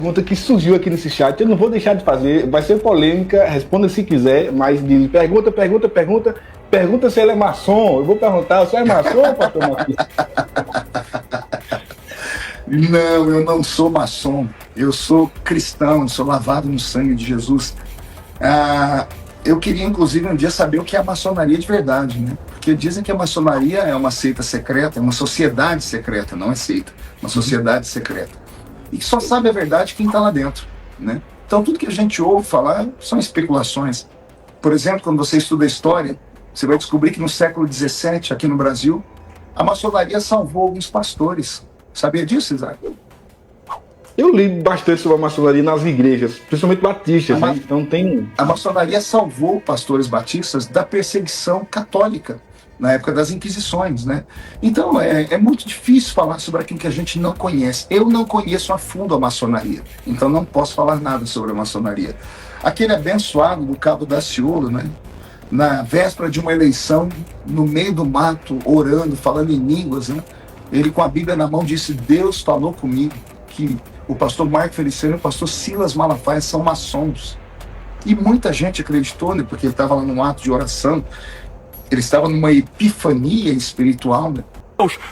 Pergunta que surgiu aqui nesse chat, eu não vou deixar de fazer, vai ser polêmica, responda se quiser, mas diz, pergunta se ela é maçom. Eu vou perguntar, você é maçom, pastor Marquinhos? Não, eu não sou maçom, eu sou cristão, sou lavado no sangue de Jesus. Eu queria, inclusive, um dia saber o que é a maçonaria de verdade, né? Porque dizem que a maçonaria é uma seita secreta, é uma sociedade secreta, não é seita, uma sociedade secreta. E só sabe a verdade quem está lá dentro, né? Então, tudo que a gente ouve falar são especulações. Por exemplo, quando você estuda história, você vai descobrir que no século XVII, aqui no Brasil, a maçonaria salvou alguns pastores. Sabia disso, Isaac? Eu li bastante sobre a maçonaria nas igrejas, principalmente batistas, né? Então tem... A maçonaria salvou pastores batistas da perseguição católica na época das Inquisições, né? Então é muito difícil falar sobre aquilo que a gente não conhece. Eu não conheço a fundo a maçonaria, então não posso falar nada sobre a maçonaria. Aquele abençoado do Cabo Daciolo, né? Na véspera de uma eleição, no meio do mato, orando, falando em línguas, né? Ele com a Bíblia na mão disse: Deus falou comigo que o pastor Marco Feliciano e o pastor Silas Malafaia são maçons. E muita gente acreditou, né? Porque ele estava lá num ato de oração, ele estava numa epifania espiritual, né?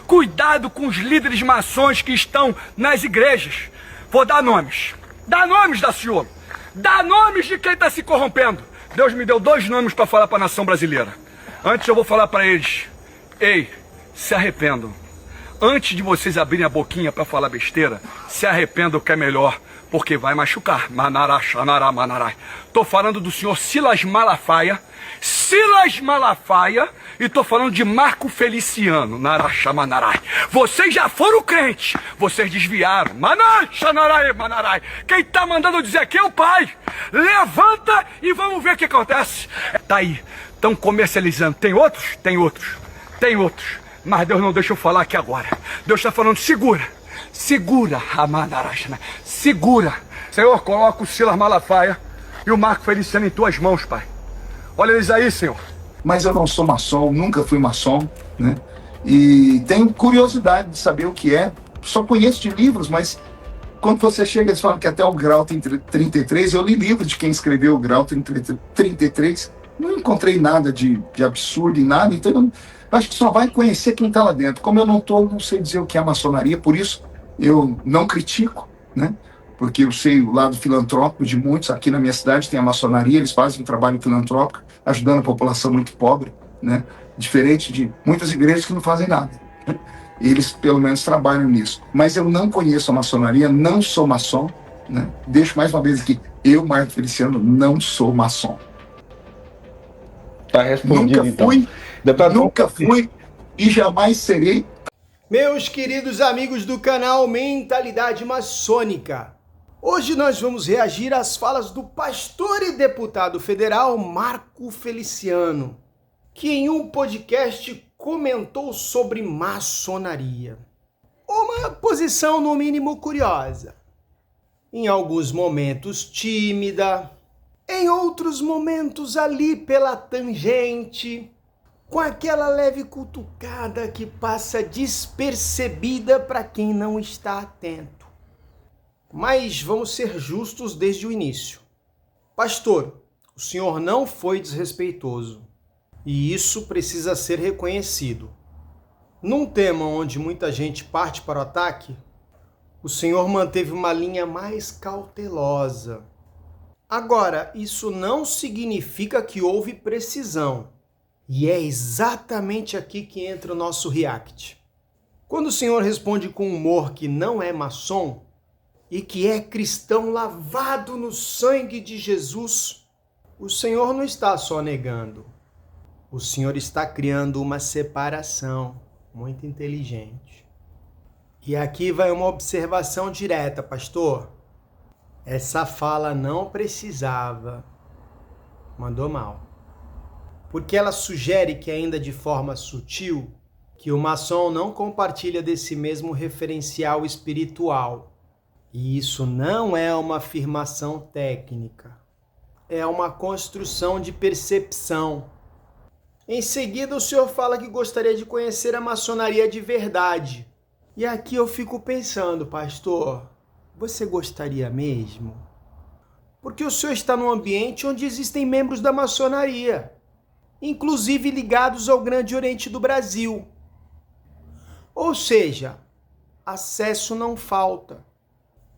Cuidado com os líderes maçons que estão nas igrejas. Vou dar nomes. Dá nomes, Daciolo. Dá nomes de quem está se corrompendo. Deus me deu 2 nomes para falar para a nação brasileira. Antes eu vou falar para eles: ei, se arrependam. Antes de vocês abrirem a boquinha para falar besteira, se arrependam, que é melhor, porque vai machucar. Manará, xanará, manarai. Tô falando do senhor Silas Malafaia. Silas Malafaia. E tô falando de Marco Feliciano. Naraxa, manarai. Vocês já foram crentes. Vocês desviaram. Manai, xanarai, manarai. Quem tá mandando dizer aqui é o pai. Levanta e vamos ver o que acontece. Tá aí. Estão comercializando. Tem outros? Tem outros. Tem outros. Mas Deus não deixa eu falar aqui agora. Deus está falando: segura. Segura, Amanarashana. Segura. Senhor, coloca o Silas Malafaia e o Marco Feliciano em tuas mãos, Pai. Olha eles aí, Senhor. Mas eu não sou maçom, nunca fui maçom, né? E tenho curiosidade de saber o que é. Só conheço de livros, mas quando você chega, eles falam que até o grau tem 33. Eu li livro de quem escreveu o grau tem 33. Não encontrei nada de absurdo em nada, então eu acho que só vai conhecer quem está lá dentro. Como eu não sei dizer o que é maçonaria, por isso eu não critico, né? Porque eu sei o lado filantrópico de muitos. Aqui na minha cidade tem a maçonaria, eles fazem um trabalho filantrópico, ajudando a população muito pobre, né? Diferente de muitas igrejas que não fazem nada, né? Eles pelo menos trabalham nisso. Mas eu não conheço a maçonaria, não sou maçom, né? Deixo mais uma vez aqui: eu, Marco Feliciano, não sou maçom. Tá respondido, Nunca fui e jamais serei. Meus queridos amigos do canal Mentalidade Maçônica, hoje nós vamos reagir às falas do pastor e deputado federal Marco Feliciano, que em um podcast comentou sobre maçonaria. Uma posição no mínimo curiosa, em alguns momentos tímida, em outros momentos ali pela tangente, com aquela leve cutucada que passa despercebida para quem não está atento. Mas vamos ser justos desde o início. Pastor, o senhor não foi desrespeitoso, e isso precisa ser reconhecido. Num tema onde muita gente parte para o ataque, o senhor manteve uma linha mais cautelosa. Agora, isso não significa que houve precisão. E é exatamente aqui que entra o nosso react. Quando o senhor responde com humor que não é maçom e que é cristão lavado no sangue de Jesus, o senhor não está só negando. O senhor está criando uma separação muito inteligente. E aqui vai uma observação direta, pastor. Essa fala não precisava. Mandou mal. Porque ela sugere que, ainda de forma sutil, que o maçom não compartilha desse mesmo referencial espiritual. E isso não é uma afirmação técnica. É uma construção de percepção. Em seguida, o senhor fala que gostaria de conhecer a maçonaria de verdade. E aqui eu fico pensando, pastor, Você gostaria mesmo? Porque o senhor está num ambiente onde existem membros da maçonaria, inclusive ligados ao Grande Oriente do Brasil. Ou seja, acesso não falta.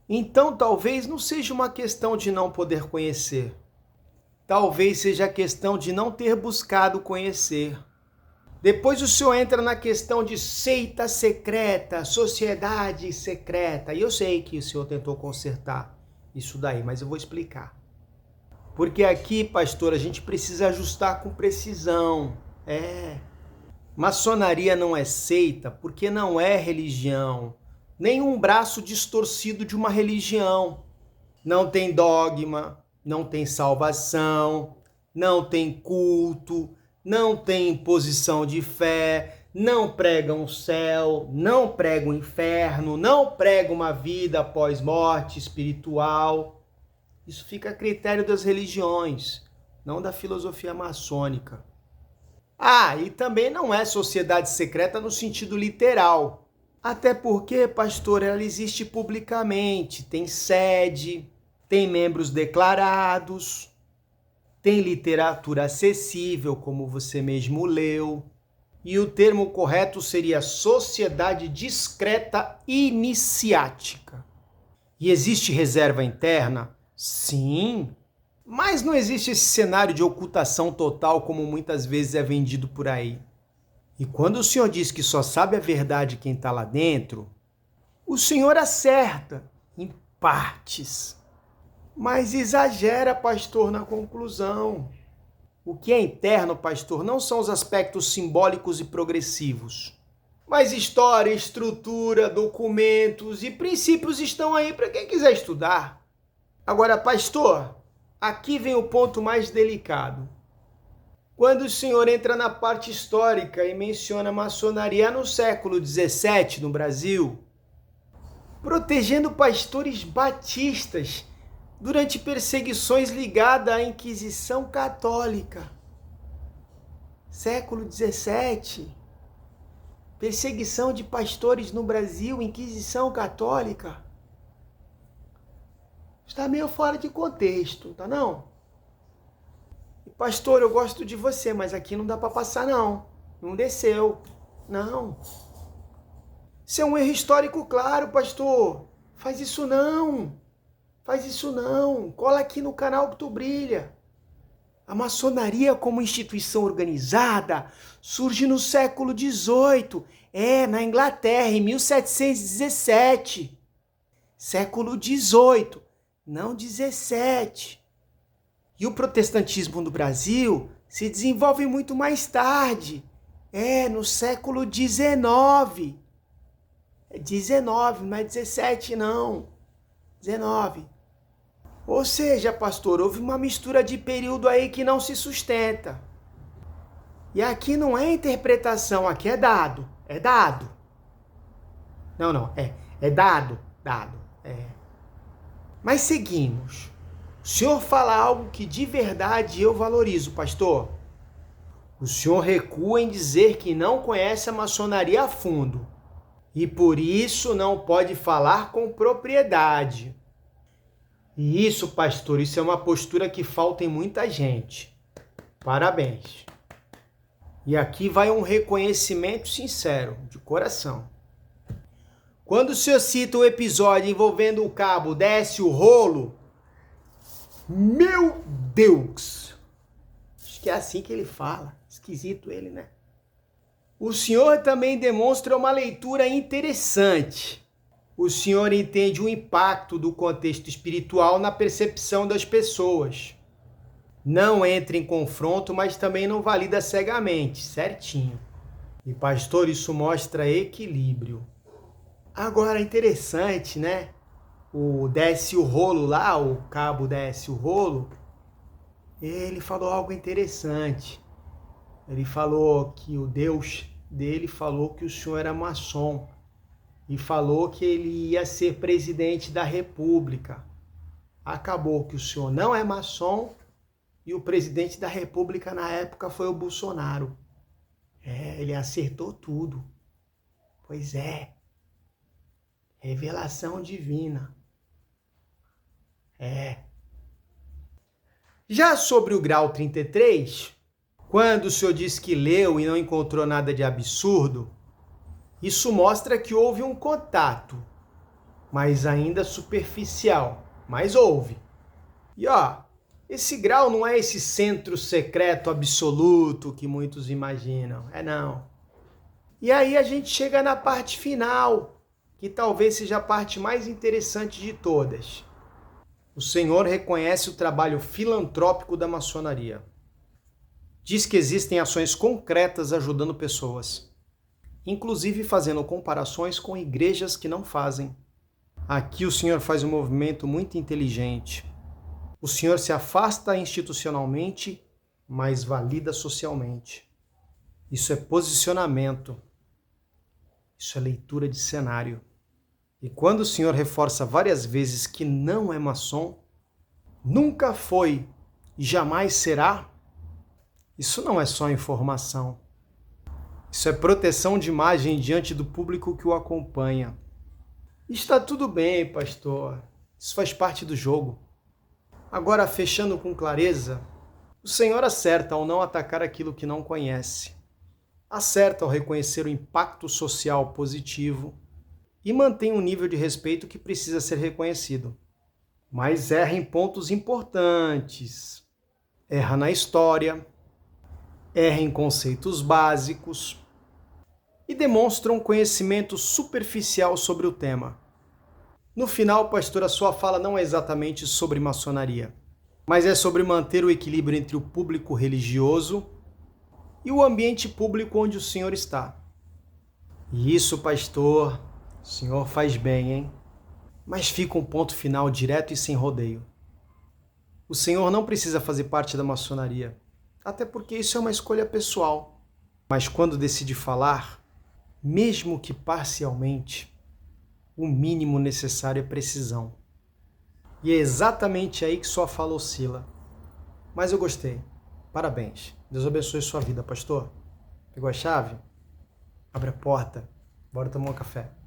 Então talvez não seja uma questão de não poder conhecer. Talvez seja a questão de não ter buscado conhecer. Depois o senhor entra na questão de seita secreta, sociedade secreta. E eu sei que o senhor tentou consertar isso daí, mas eu vou explicar. Porque aqui, pastor, a gente precisa ajustar com precisão. Maçonaria não é seita porque não é religião. Nem um braço distorcido de uma religião. Não tem dogma, não tem salvação, não tem culto, não tem imposição de fé, não pregam o céu, não pregam o inferno, não pregam uma vida após morte espiritual. Isso fica a critério das religiões, não da filosofia maçônica. E também não é sociedade secreta no sentido literal. Até porque, pastor, ela existe publicamente, tem sede, tem membros declarados, tem literatura acessível, como você mesmo leu. E o termo correto seria sociedade discreta iniciática. E existe reserva interna? Sim, mas não existe esse cenário de ocultação total como muitas vezes é vendido por aí. E quando o senhor diz que só sabe a verdade quem está lá dentro, o senhor acerta em partes, mas exagera, pastor, na conclusão. O que é interno, pastor, não são os aspectos simbólicos e progressivos, mas história, estrutura, documentos e princípios estão aí para quem quiser estudar. Agora, pastor, aqui vem o ponto mais delicado. Quando o senhor entra na parte histórica e menciona a maçonaria no século XVII no Brasil, protegendo pastores batistas durante perseguições ligadas à Inquisição Católica. Século XVII, perseguição de pastores no Brasil, Inquisição Católica. Está meio fora de contexto, tá não? Pastor, eu gosto de você, mas aqui não dá para passar não. Não desceu. Não. Isso é um erro histórico claro, pastor. Faz isso não. Faz isso não. Cola aqui no canal que tu brilha. A maçonaria como instituição organizada surge no século XVIII. Na Inglaterra, em 1717. Século XVIII, não 17. E o protestantismo no Brasil se desenvolve muito mais tarde. No século XIX. 19, não é 17 não. 19. Ou seja, pastor, houve uma mistura de período aí que não se sustenta. E aqui não é interpretação, aqui é dado. É dado. Não, é dado. Mas seguimos. O senhor fala algo que de verdade eu valorizo, pastor. O senhor recua em dizer que não conhece a maçonaria a fundo e por isso não pode falar com propriedade. E isso, pastor, isso é uma postura que falta em muita gente. Parabéns. E aqui vai um reconhecimento sincero, de coração. Quando o senhor cita o episódio envolvendo o cabo Décio Rolo, meu Deus! Acho que é assim que ele fala. Esquisito ele, né? O senhor também demonstra uma leitura interessante. O senhor entende o impacto do contexto espiritual na percepção das pessoas. Não entra em confronto, mas também não valida cegamente, certinho. E pastor, isso mostra equilíbrio. Agora, interessante, né? O Décio Rolo lá, o cabo Décio Rolo, ele falou algo interessante. Ele falou que o Deus dele falou que o senhor era maçom e falou que ele ia ser presidente da República. Acabou que o senhor não é maçom e o presidente da República na época foi o Bolsonaro. Ele acertou tudo. Pois é. Revelação divina. Já sobre o grau 33, quando o senhor diz que leu e não encontrou nada de absurdo, isso mostra que houve um contato, mas ainda superficial, mas houve. E esse grau não é esse centro secreto absoluto que muitos imaginam, não. E aí a gente chega na parte final, que talvez seja a parte mais interessante de todas. O Senhor reconhece o trabalho filantrópico da maçonaria. Diz que existem ações concretas ajudando pessoas, inclusive fazendo comparações com igrejas que não fazem. Aqui o Senhor faz um movimento muito inteligente. O Senhor se afasta institucionalmente, mas valida socialmente. Isso é posicionamento. Isso é leitura de cenário. E quando o Senhor reforça várias vezes que não é maçom, nunca foi e jamais será, isso não é só informação. Isso é proteção de imagem diante do público que o acompanha. Está tudo bem, pastor. Isso faz parte do jogo. Agora, fechando com clareza, o Senhor acerta ao não atacar aquilo que não conhece. Acerta ao reconhecer o impacto social positivo e mantém um nível de respeito que precisa ser reconhecido. Mas erra em pontos importantes. Erra na história, erra em conceitos básicos e demonstra um conhecimento superficial sobre o tema. No final, pastor, a sua fala não é exatamente sobre maçonaria, mas é sobre manter o equilíbrio entre o público religioso e o ambiente público onde o senhor está. E isso, pastor, o senhor faz bem, hein? Mas fica um ponto final direto e sem rodeio. O senhor não precisa fazer parte da maçonaria, até porque isso é uma escolha pessoal. Mas quando decide falar, mesmo que parcialmente, o mínimo necessário é precisão. E é exatamente aí que sua fala oscila. Mas eu gostei. Parabéns. Deus abençoe sua vida, pastor. Pegou a chave? Abre a porta. Bora tomar um café.